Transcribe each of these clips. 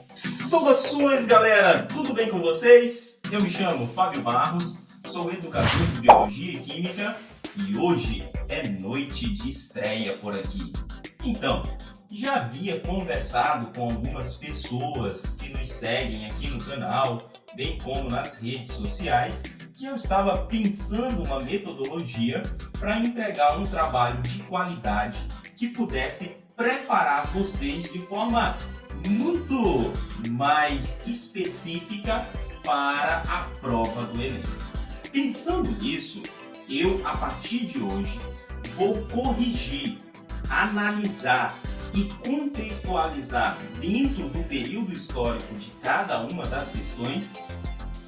Saudações, galera! Tudo bem com vocês? Eu me chamo Fábio Barros, sou educador de Biologia e Química e hoje é noite de estreia por aqui. Então, já havia conversado com algumas pessoas que nos seguem aqui no canal, bem como nas redes sociais, que eu estava pensando uma metodologia para entregar um trabalho de qualidade que pudesse preparar vocês de forma muito mais específica para a prova do Enem. Pensando nisso, eu a partir de hoje vou corrigir, analisar e contextualizar dentro do período histórico de cada uma das questões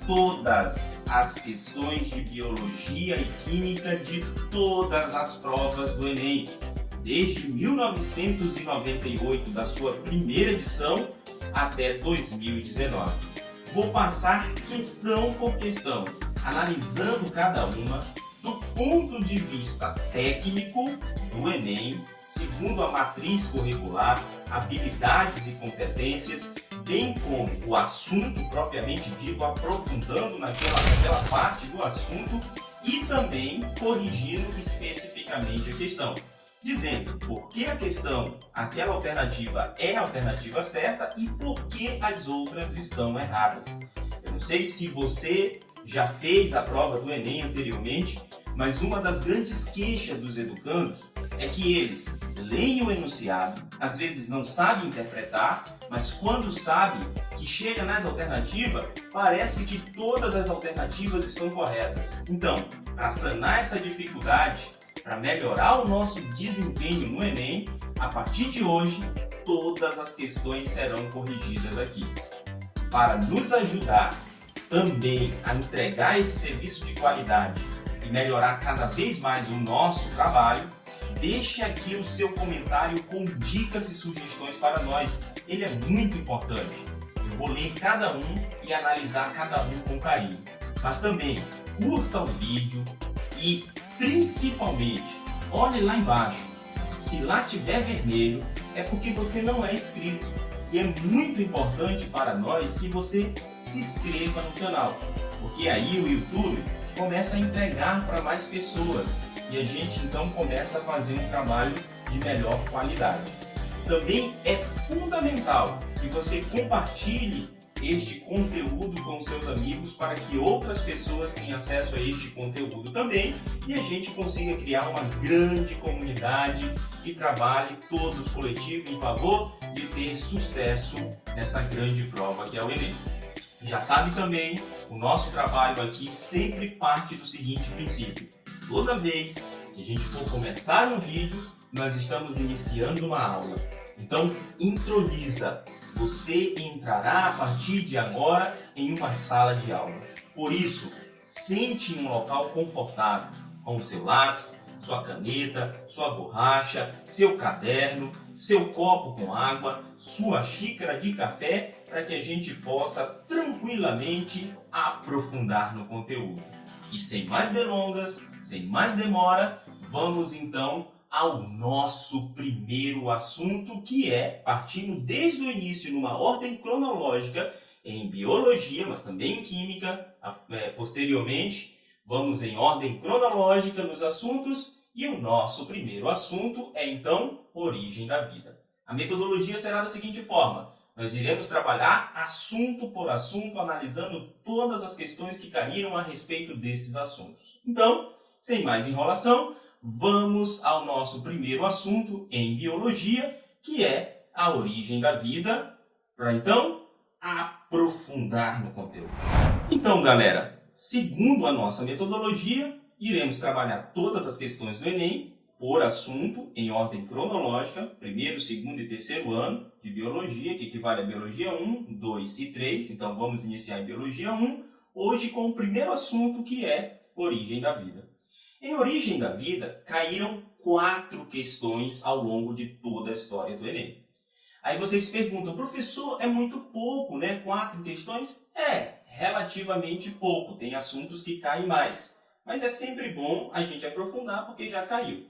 todas as questões de biologia e química de todas as provas do Enem, desde 1998, da sua primeira edição, até 2019. Vou passar questão por questão, analisando cada uma do ponto de vista técnico do Enem, segundo a matriz curricular, habilidades e competências, bem como o assunto propriamente dito, aprofundando naquela parte do assunto e também corrigindo especificamente a questão, dizendo por que a questão, aquela alternativa é a alternativa certa e por que as outras estão erradas. Eu não sei se você já fez a prova do Enem anteriormente, mas uma das grandes queixas dos educandos é que eles leem o enunciado, às vezes não sabem interpretar, mas quando sabem que chega nas alternativas, parece que todas as alternativas estão corretas. Então, para sanar essa dificuldade, para melhorar o nosso desempenho no Enem, a partir de hoje, todas as questões serão corrigidas aqui. Para nos ajudar também a entregar esse serviço de qualidade e melhorar cada vez mais o nosso trabalho, deixe aqui o seu comentário com dicas e sugestões para nós. Ele é muito importante. Eu vou ler cada um e analisar cada um com carinho. Mas também curta o vídeo e principalmente olhe lá embaixo. Se lá tiver vermelho é porque você não é inscrito. E é muito importante para nós que você se inscreva no canal, porque aí o YouTube começa a entregar para mais pessoas e a gente então começa a fazer um trabalho de melhor qualidade. Também é fundamental que você compartilhe este conteúdo com seus amigos para que outras pessoas tenham acesso a este conteúdo também e a gente consiga criar uma grande comunidade que trabalhe todos coletivo em favor de ter sucesso nessa grande prova que é o Enem. Já sabe também, o nosso trabalho aqui sempre parte do seguinte princípio: toda vez que a gente for começar um vídeo, nós estamos iniciando uma aula. Então, introniza. Você entrará a partir de agora em uma sala de aula. Por isso, sente em um local confortável, com o seu lápis, sua caneta, sua borracha, seu caderno, seu copo com água, sua xícara de café, para que a gente possa tranquilamente aprofundar no conteúdo. E sem mais delongas, sem mais demora, vamos então ao nosso primeiro assunto, que é, partindo desde o início numa ordem cronológica em biologia, mas também em química, posteriormente vamos em ordem cronológica nos assuntos e o nosso primeiro assunto é então origem da vida. A metodologia será da seguinte forma: nós iremos trabalhar assunto por assunto, analisando todas as questões que caíram a respeito desses assuntos. Então, sem mais enrolação, vamos ao nosso primeiro assunto em biologia, que é a origem da vida, para então aprofundar no conteúdo. Então, galera, segundo a nossa metodologia, iremos trabalhar todas as questões do Enem por assunto, em ordem cronológica, primeiro, segundo e terceiro ano de biologia, que equivale a biologia 1, 2 e 3. Então, vamos iniciar em biologia 1, hoje com o primeiro assunto, que é origem da vida. Em origem da vida, caíram 4 questões ao longo de toda a história do Enem. Aí vocês perguntam: professor, é muito pouco, né? 4 questões? relativamente pouco, tem assuntos que caem mais. Mas é sempre bom a gente aprofundar porque já caiu.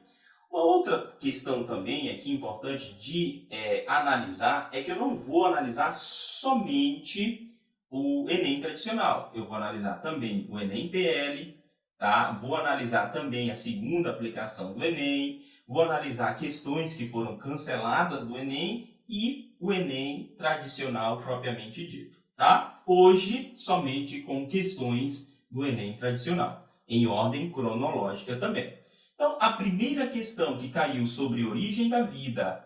Uma outra questão também aqui importante de analisar é que eu não vou analisar somente o Enem tradicional. Eu vou analisar também o Enem PL, tá? Vou analisar também a segunda aplicação do Enem, vou analisar questões que foram canceladas do Enem e o Enem tradicional propriamente dito, tá? Hoje, somente com questões do Enem tradicional, em ordem cronológica também. Então, a primeira questão que caiu sobre origem da vida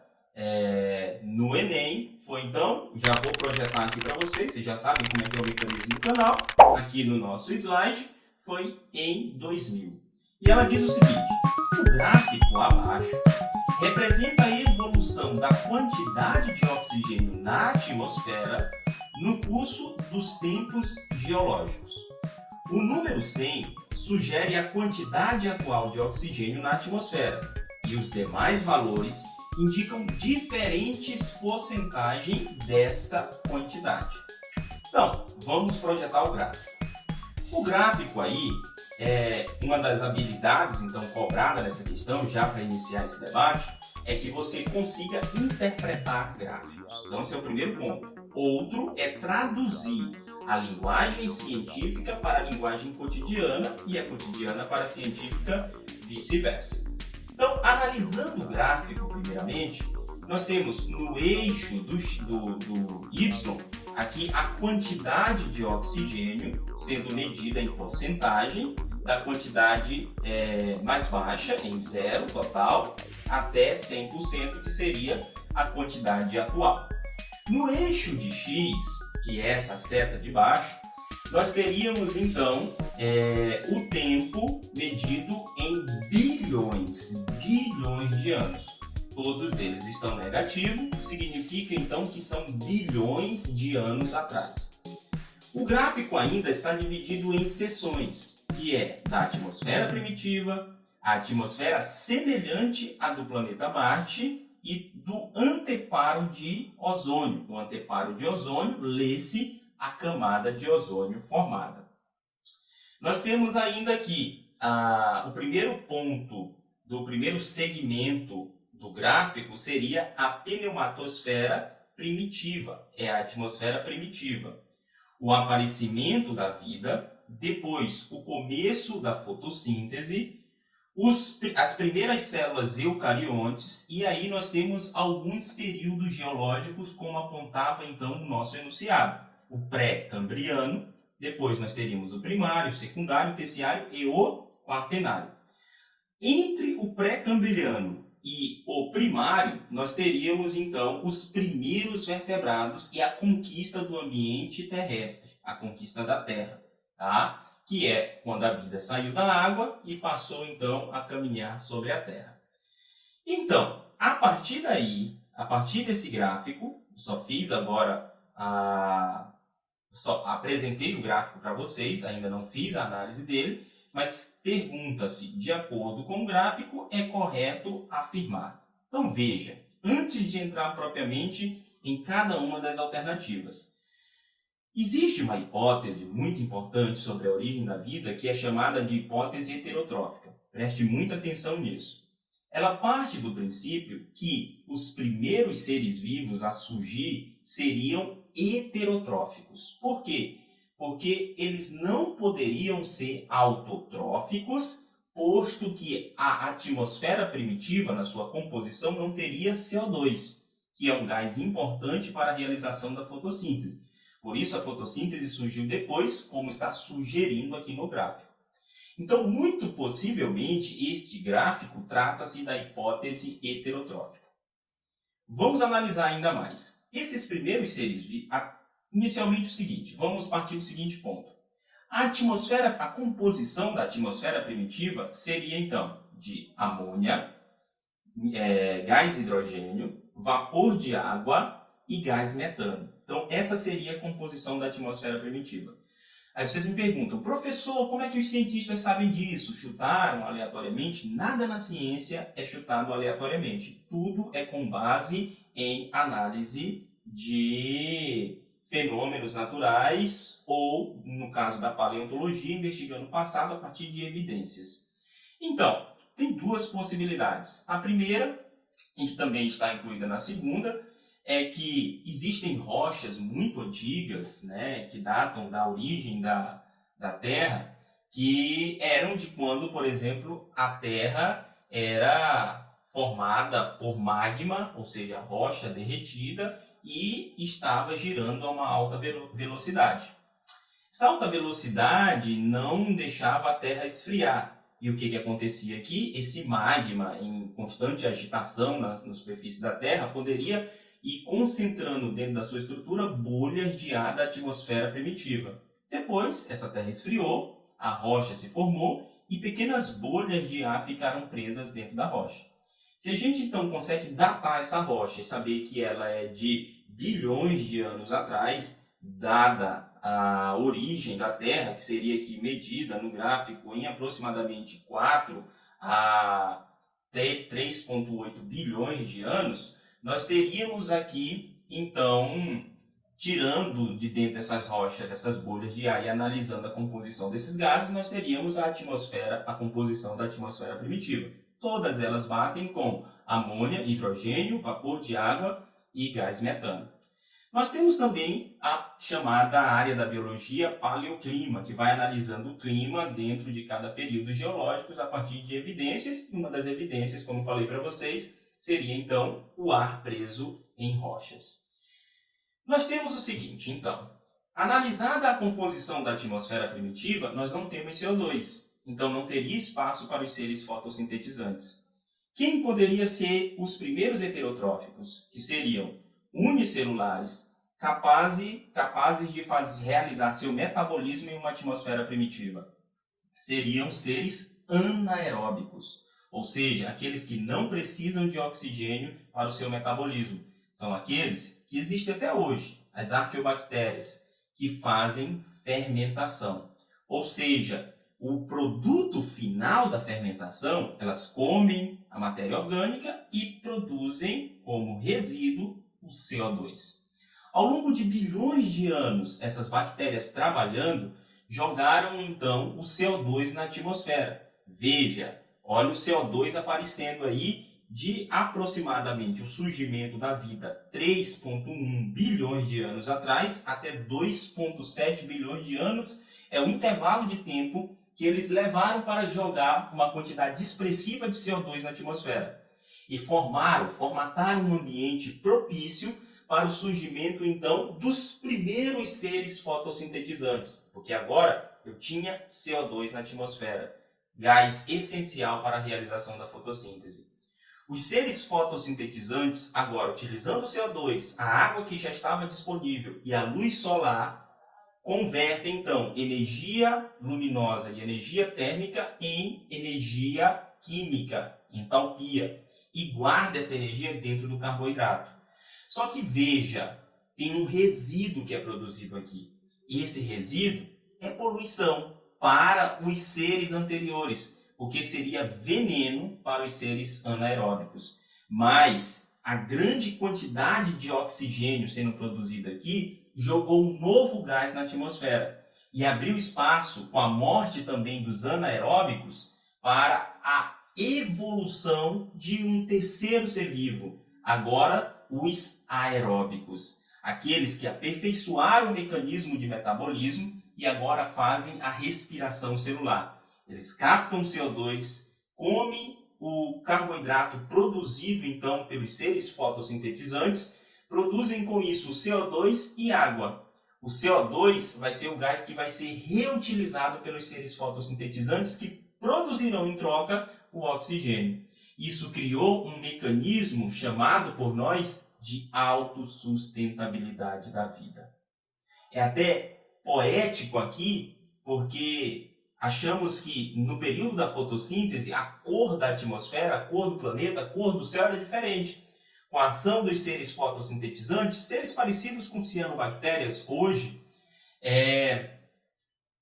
no Enem foi, então, já vou projetar aqui para vocês já sabem como é que é o mecanismo do canal, aqui no nosso slide, foi em 2000. E ela diz o seguinte: o gráfico abaixo representa a evolução da quantidade de oxigênio na atmosfera no curso dos tempos geológicos. O número 100 sugere a quantidade atual de oxigênio na atmosfera e os demais valores indicam diferentes porcentagens desta quantidade. Então, vamos projetar o gráfico. O gráfico aí é uma das habilidades então cobrada nessa questão, já para iniciar esse debate, é que você consiga interpretar gráficos. Então, esse é o primeiro ponto. Outro é traduzir a linguagem científica para a linguagem cotidiana e a cotidiana para a científica, vice-versa. Então, analisando o gráfico, primeiramente, nós temos no eixo do Y, aqui a quantidade de oxigênio sendo medida em porcentagem da quantidade mais baixa, em zero total, até 100%, que seria a quantidade atual. No eixo de X, que é essa seta de baixo, nós teríamos então o tempo medido em bilhões de anos. Todos eles estão negativos, significa então que são bilhões de anos atrás. O gráfico ainda está dividido em seções, que é da atmosfera primitiva, a atmosfera semelhante à do planeta Marte e do anteparo de ozônio. O anteparo de ozônio, lê-se a camada de ozônio formada. Nós temos ainda aqui o primeiro ponto do primeiro segmento do gráfico seria a pneumatosfera primitiva, é a atmosfera primitiva. O aparecimento da vida, depois o começo da fotossíntese, as primeiras células eucariontes, e aí nós temos alguns períodos geológicos, como apontava então o nosso enunciado. O pré-cambriano, depois nós teríamos o primário, o secundário, o terciário e o quaternário. Entre o pré-cambriano e o primário, nós teríamos então os primeiros vertebrados e a conquista do ambiente terrestre, a conquista da Terra, tá? Que é quando a vida saiu da água e passou então a caminhar sobre a Terra. Então, a partir daí, a partir desse gráfico, só fiz agora só apresentei o gráfico para vocês, ainda não fiz a análise dele, mas pergunta-se, de acordo com o gráfico, é correto afirmar. Então veja, antes de entrar propriamente em cada uma das alternativas, existe uma hipótese muito importante sobre a origem da vida que é chamada de hipótese heterotrófica. Preste muita atenção nisso. Ela parte do princípio que os primeiros seres vivos a surgir seriam heterotróficos. Por quê? Porque eles não poderiam ser autotróficos, posto que a atmosfera primitiva, na sua composição, não teria CO2, que é um gás importante para a realização da fotossíntese. Por isso, a fotossíntese surgiu depois, como está sugerindo aqui no gráfico. Então, muito possivelmente, este gráfico trata-se da hipótese heterotrófica. Vamos analisar ainda mais. Esses primeiros seres vivos, inicialmente o seguinte, vamos partir do seguinte ponto. A composição da atmosfera primitiva seria, então, de amônia, gás hidrogênio, vapor de água e gás metano. Então, essa seria a composição da atmosfera primitiva. Aí vocês me perguntam, professor, como é que os cientistas sabem disso? Chutaram aleatoriamente? Nada na ciência é chutado aleatoriamente. Tudo é com base em análise de fenômenos naturais ou, no caso da paleontologia, investigando o passado a partir de evidências. Então, tem duas possibilidades. A primeira, e que também está incluída na segunda, é que existem rochas muito antigas, né, que datam da origem da Terra, que eram de quando, por exemplo, a Terra era formada por magma, ou seja, rocha derretida, e estava girando a uma alta velocidade. Essa alta velocidade não deixava a Terra esfriar. E o que acontecia aqui? Esse magma em constante agitação na superfície da Terra poderia ir concentrando dentro da sua estrutura bolhas de ar da atmosfera primitiva. Depois, essa Terra esfriou, a rocha se formou e pequenas bolhas de ar ficaram presas dentro da rocha. Se a gente então consegue datar essa rocha e saber que ela é de bilhões de anos atrás, dada a origem da Terra, que seria aqui medida no gráfico em aproximadamente 4 a 3,8 bilhões de anos, nós teríamos aqui, então, tirando de dentro dessas rochas, essas bolhas de ar e analisando a composição desses gases, nós teríamos a atmosfera, a composição da atmosfera primitiva. Todas elas batem com amônia, hidrogênio, vapor de água e gás metano. Nós temos também a chamada área da biologia paleoclima, que vai analisando o clima dentro de cada período geológico a partir de evidências. E uma das evidências, como falei para vocês, seria então o ar preso em rochas. Nós temos o seguinte, então, analisada a composição da atmosfera primitiva, nós não temos CO2, então não teria espaço para os seres fotossintetizantes. Quem poderia ser os primeiros heterotróficos, que seriam unicelulares, capazes de realizar seu metabolismo em uma atmosfera primitiva? Seriam seres anaeróbicos, ou seja, aqueles que não precisam de oxigênio para o seu metabolismo. São aqueles que existem até hoje, as arqueobactérias, que fazem fermentação. Ou seja, o produto final da fermentação, elas comem a matéria orgânica e produzem como resíduo o CO2. Ao longo de bilhões de anos, essas bactérias trabalhando, jogaram então o CO2 na atmosfera. Veja, olha o CO2 aparecendo aí de aproximadamente o surgimento da vida 3,1 bilhões de anos atrás até 2,7 bilhões de anos. É o intervalo de tempo que eles levaram para jogar uma quantidade expressiva de CO2 na atmosfera. E formataram um ambiente propício para o surgimento, então, dos primeiros seres fotossintetizantes. Porque agora eu tinha CO2 na atmosfera, gás essencial para a realização da fotossíntese. Os seres fotossintetizantes, agora, utilizando o CO2, a água que já estava disponível e a luz solar, convertem, então, energia luminosa e energia térmica em energia química, entalpia, e guarda essa energia dentro do carboidrato. Só que veja, tem um resíduo que é produzido aqui. Esse resíduo é poluição para os seres anteriores, porque seria veneno para os seres anaeróbicos. Mas a grande quantidade de oxigênio sendo produzida aqui jogou um novo gás na atmosfera e abriu espaço, com a morte também dos anaeróbicos, para a evolução de um terceiro ser vivo, agora os aeróbicos, aqueles que aperfeiçoaram o mecanismo de metabolismo e agora fazem a respiração celular. Eles captam CO2, comem o carboidrato produzido então pelos seres fotossintetizantes, produzem com isso o CO2 e água. O CO2 vai ser o gás que vai ser reutilizado pelos seres fotossintetizantes, que produzirão em troca o oxigênio. Isso criou um mecanismo chamado por nós de autossustentabilidade da vida. É até poético aqui, porque achamos que no período da fotossíntese a cor da atmosfera, a cor do planeta, a cor do céu era diferente. Com a ação dos seres fotossintetizantes, seres parecidos com cianobactérias hoje,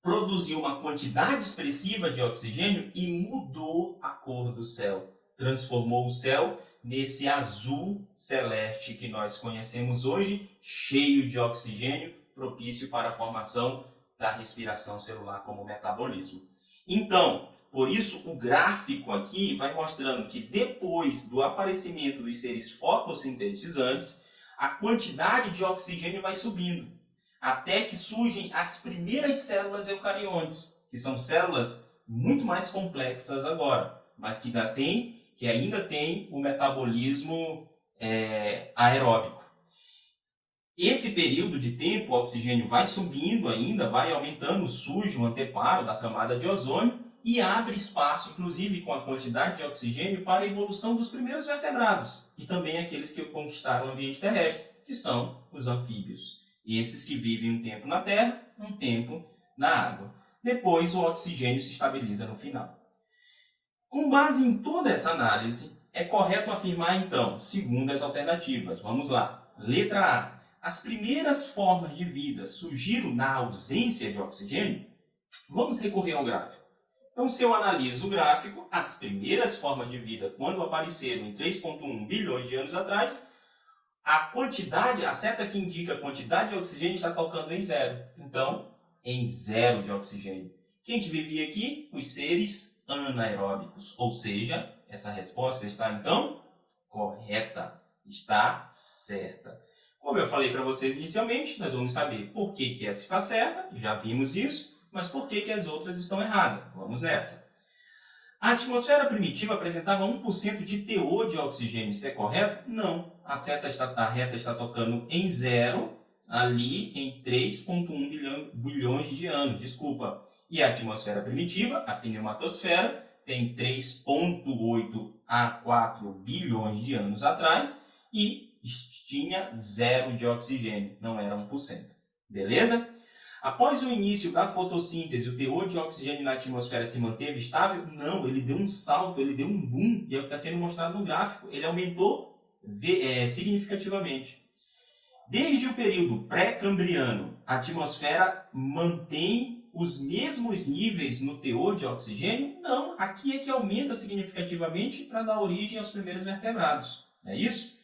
produziu uma quantidade expressiva de oxigênio e mudou a cor do céu. Transformou o céu nesse azul celeste que nós conhecemos hoje, cheio de oxigênio, propício para a formação da respiração celular como metabolismo. Então, por isso o gráfico aqui vai mostrando que depois do aparecimento dos seres fotossintetizantes, a quantidade de oxigênio vai subindo, até que surgem as primeiras células eucariontes, que são células muito mais complexas agora, mas que ainda tem o metabolismo aeróbico. Esse período de tempo, o oxigênio vai subindo ainda, vai aumentando, surge um anteparo da camada de ozônio e abre espaço, inclusive com a quantidade de oxigênio, para a evolução dos primeiros vertebrados e também aqueles que conquistaram o ambiente terrestre, que são os anfíbios. Esses que vivem um tempo na terra, um tempo na água. Depois o oxigênio se estabiliza no final. Com base em toda essa análise, é correto afirmar então, segundo as alternativas. Vamos lá. Letra A. As primeiras formas de vida surgiram na ausência de oxigênio? Vamos recorrer ao gráfico. Então, se eu analiso o gráfico, as primeiras formas de vida, quando apareceram em 3,1 bilhões de anos atrás, a seta que indica a quantidade de oxigênio está tocando em zero. Então, em zero de oxigênio. Quem que vivia aqui? Os seres anaeróbicos. Ou seja, essa resposta está, então, correta. Está certa. Como eu falei para vocês inicialmente, nós vamos saber por que essa está certa, já vimos isso, mas por que as outras estão erradas. Vamos nessa. A atmosfera primitiva apresentava 1% de teor de oxigênio, isso é correto? Não. A reta está tocando em zero, ali em 3,1 bilhões de anos, desculpa. E a atmosfera primitiva, a pneumatosfera, tem 3,8 a 4 bilhões de anos atrás e tinha zero de oxigênio, não era 1%. Beleza? Após o início da fotossíntese, o teor de oxigênio na atmosfera se manteve estável? Não, ele deu um salto, ele deu um boom, e é o que está sendo mostrado no gráfico. Ele aumentou significativamente. Desde o período pré-cambriano, a atmosfera mantém os mesmos níveis no teor de oxigênio? Não, aqui é que aumenta significativamente para dar origem aos primeiros vertebrados. É isso?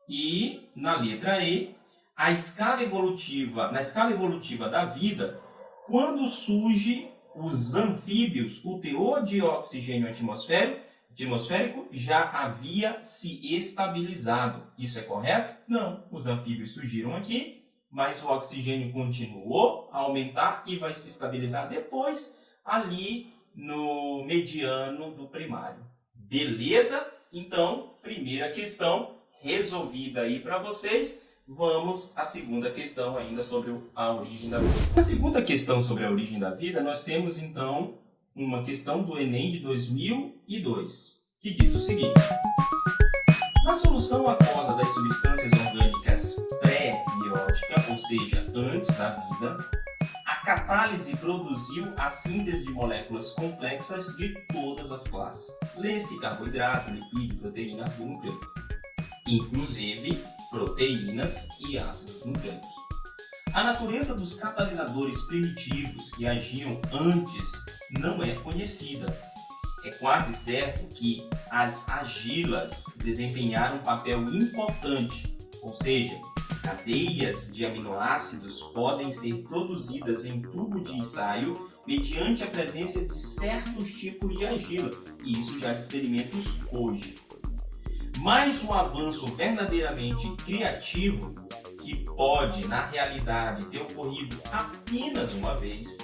E na letra E, na escala evolutiva da vida, quando surge os anfíbios, o teor de oxigênio atmosférico já havia se estabilizado. Isso é correto? Não. Os anfíbios surgiram aqui, mas o oxigênio continuou a aumentar e vai se estabilizar depois ali no mediano do primário. Beleza? Então, primeira questão resolvida aí para vocês. Vamos à segunda questão ainda sobre a origem da vida. Na segunda questão sobre a origem da vida, nós temos então uma questão do Enem de 2002, que diz o seguinte: na solução aquosa das substâncias orgânicas pré-biótica, ou seja, antes da vida, a catálise produziu a síntese de moléculas complexas de todas as classes. Lê-se carboidrato, lipídio, proteína, ácido nucleico, inclusive proteínas e ácidos nucleicos. A natureza dos catalisadores primitivos que agiam antes não é conhecida. É quase certo que as argilas desempenharam um papel importante, ou seja, cadeias de aminoácidos podem ser produzidas em tubo de ensaio mediante a presença de certos tipos de argila, e isso já de experimentos hoje. Mas o avanço verdadeiramente criativo, que pode, na realidade, ter ocorrido apenas uma vez,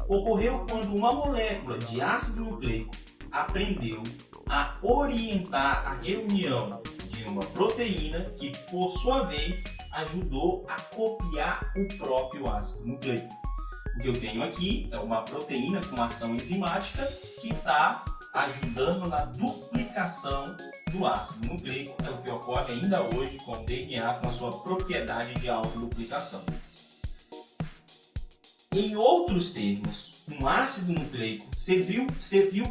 ocorreu quando uma molécula de ácido nucleico aprendeu a orientar a reunião de uma proteína que, por sua vez, ajudou a copiar o próprio ácido nucleico. O que eu tenho aqui é uma proteína com ação enzimática que está ajudando na duplicação do ácido nucleico, é o que ocorre ainda hoje com o DNA, com a sua propriedade de autoduplicação. Em outros termos, um ácido nucleico serviu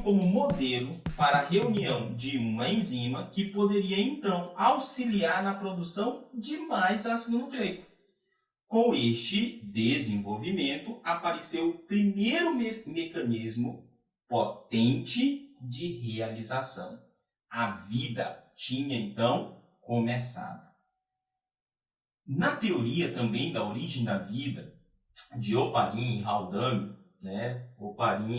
como modelo para a reunião de uma enzima que poderia então auxiliar na produção de mais ácido nucleico. Com este desenvolvimento, apareceu o primeiro mecanismo potente de realização. A vida tinha então começado. Na teoria também da origem da vida, de Oparin e Haldane, né?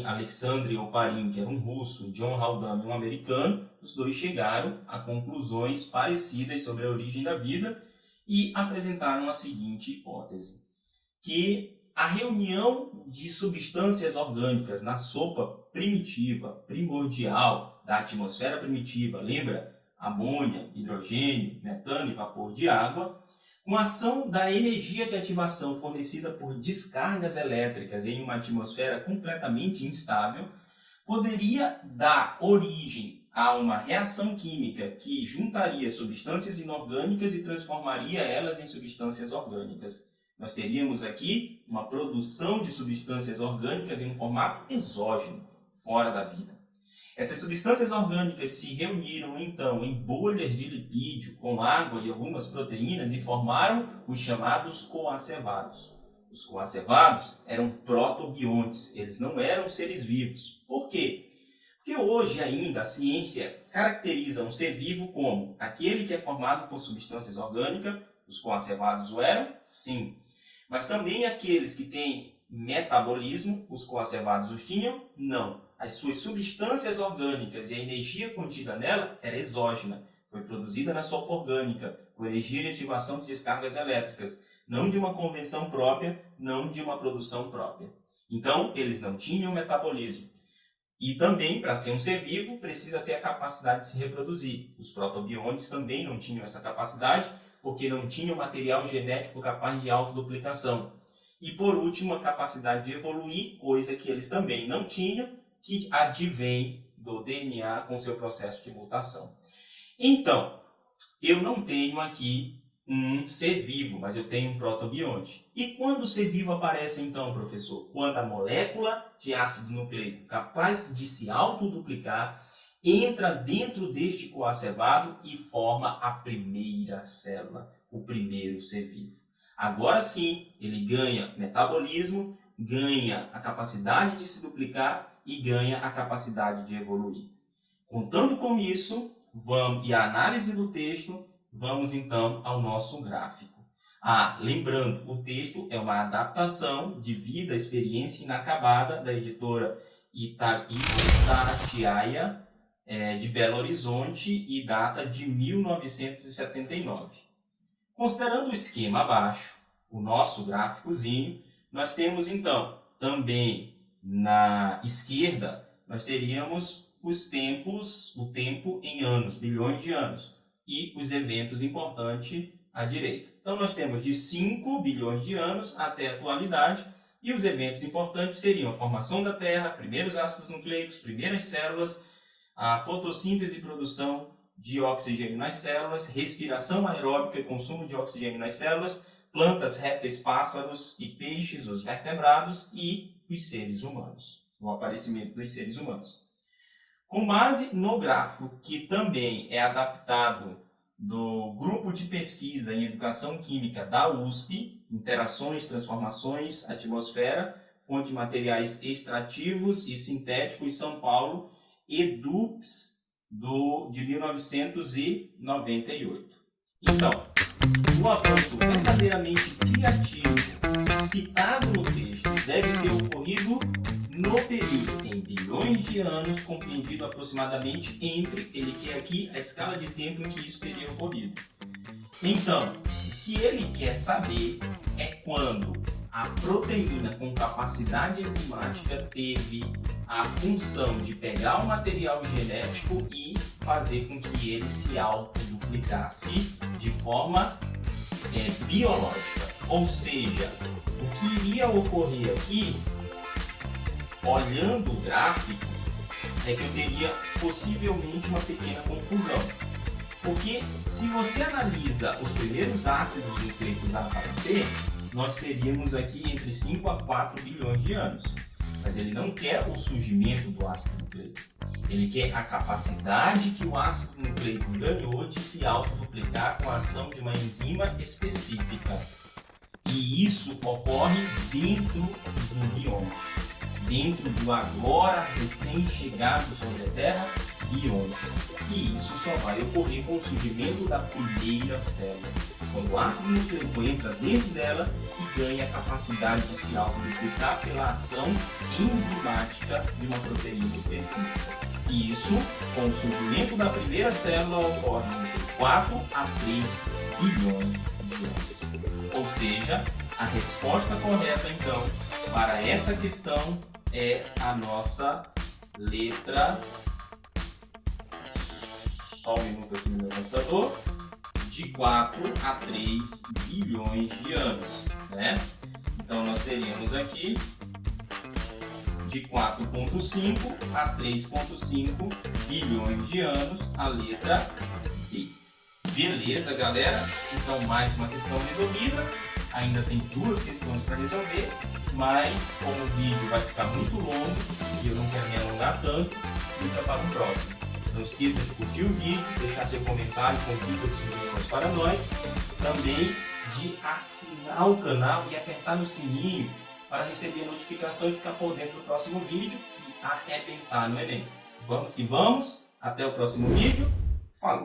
Alexandre Oparin, que era um russo, John Haldane, um americano, os dois chegaram a conclusões parecidas sobre a origem da vida e apresentaram a seguinte hipótese, que a reunião de substâncias orgânicas na sopa primitiva, primordial da atmosfera primitiva, lembra? Amônia, hidrogênio, metano e vapor de água, com a ação da energia de ativação fornecida por descargas elétricas em uma atmosfera completamente instável, poderia dar origem a uma reação química que juntaria substâncias inorgânicas e transformaria elas em substâncias orgânicas. Nós teríamos aqui uma produção de substâncias orgânicas em um formato exógeno, fora da vida. Essas substâncias orgânicas se reuniram então em bolhas de lipídio com água e algumas proteínas e formaram os chamados coacevados. Os coacevados eram protobiontes, eles não eram seres vivos. Por quê? Porque hoje ainda a ciência caracteriza um ser vivo como aquele que é formado por substâncias orgânicas. Os coacevados o eram? Sim. Mas também aqueles que têm metabolismo, os coacevados os tinham? Não. As suas substâncias orgânicas e a energia contida nela era exógena. Foi produzida na sopa orgânica, com energia de ativação de descargas elétricas, não de uma convenção própria, não de uma produção própria. Então, eles não tinham metabolismo. E também, para ser um ser vivo, precisa ter a capacidade de se reproduzir. Os protobiontes também não tinham essa capacidade, porque não tinham material genético capaz de autoduplicação. E, por último, a capacidade de evoluir, coisa que eles também não tinham, que advém do DNA com seu processo de mutação. Então, eu não tenho aqui um ser vivo, mas eu tenho um protobionte. E quando o ser vivo aparece então, professor? Quando a molécula de ácido nucleico capaz de se autoduplicar entra dentro deste coacevado e forma a primeira célula, o primeiro ser vivo. Agora sim, ele ganha metabolismo, ganha a capacidade de se duplicar e ganha a capacidade de evoluir. Contando com isso, e a análise do texto, vamos então ao nosso gráfico. Lembrando, o texto é uma adaptação de Vida, Experiência Inacabada, da editora Itatiaia, de Belo Horizonte, e data de 1979. Considerando o esquema abaixo, o nosso gráficozinho, nós temos então também na esquerda, nós teríamos o tempo em anos, bilhões de anos, e os eventos importantes à direita. Então, nós temos de 5 bilhões de anos até a atualidade, e os eventos importantes seriam a formação da Terra, primeiros ácidos nucleicos, primeiras células, a fotossíntese e produção de oxigênio nas células, respiração aeróbica e consumo de oxigênio nas células, plantas, répteis, pássaros e peixes, os vertebrados, e os seres humanos, o aparecimento dos seres humanos. Com base no gráfico, que também é adaptado do Grupo de Pesquisa em Educação Química da USP, Interações, Transformações, Atmosfera, Fonte de Materiais Extrativos e Sintéticos, São Paulo, EDUPS, de 1998. Então, o avanço verdadeiramente criativo citado no texto deve ter ocorrido no período em bilhões de anos, compreendido aproximadamente entre, ele quer aqui a escala de tempo em que isso teria ocorrido. Então, o que ele quer saber é quando a proteína com capacidade enzimática teve a função de pegar o material genético e fazer com que ele se autoduplicasse de forma biológica. Ou seja, o que iria ocorrer aqui, olhando o gráfico, é que eu teria possivelmente uma pequena confusão. Porque se você analisa os primeiros ácidos nucleicos a aparecer, nós teríamos aqui entre 5 a 4 bilhões de anos. Mas ele não quer o surgimento do ácido nucleico. Ele quer a capacidade que o ácido nucleico ganhou de se autoduplicar com a ação de uma enzima específica. E isso ocorre dentro do bionte, dentro do agora recém-chegado sobre a Terra, bionte. E isso só vai ocorrer com o surgimento da primeira célula. quando o ácido nucleico entra dentro dela e ganha a capacidade de se autoduplicar pela ação enzimática de uma proteína específica. E isso, com o surgimento da primeira célula, ocorre entre 4 a 3 bilhões de anos. Ou seja, a resposta correta, então, para essa questão é a nossa letra, só um minuto aqui no meu computador, de 4 a 3 bilhões de anos, né? Então nós teríamos aqui de 4,5 a 3,5 bilhões de anos, a letra B. Beleza, galera? Então mais uma questão resolvida. Ainda tem 2 questões para resolver, mas como o vídeo vai ficar muito longo e eu não quero me alongar tanto, fica para o próximo. Não esqueça de curtir o vídeo, deixar seu comentário com dicas e sugestões para nós. Também de assinar o canal e apertar no sininho para receber a notificação e ficar por dentro do próximo vídeo e arrebentar no Enem. Vamos que vamos, até o próximo vídeo, falou!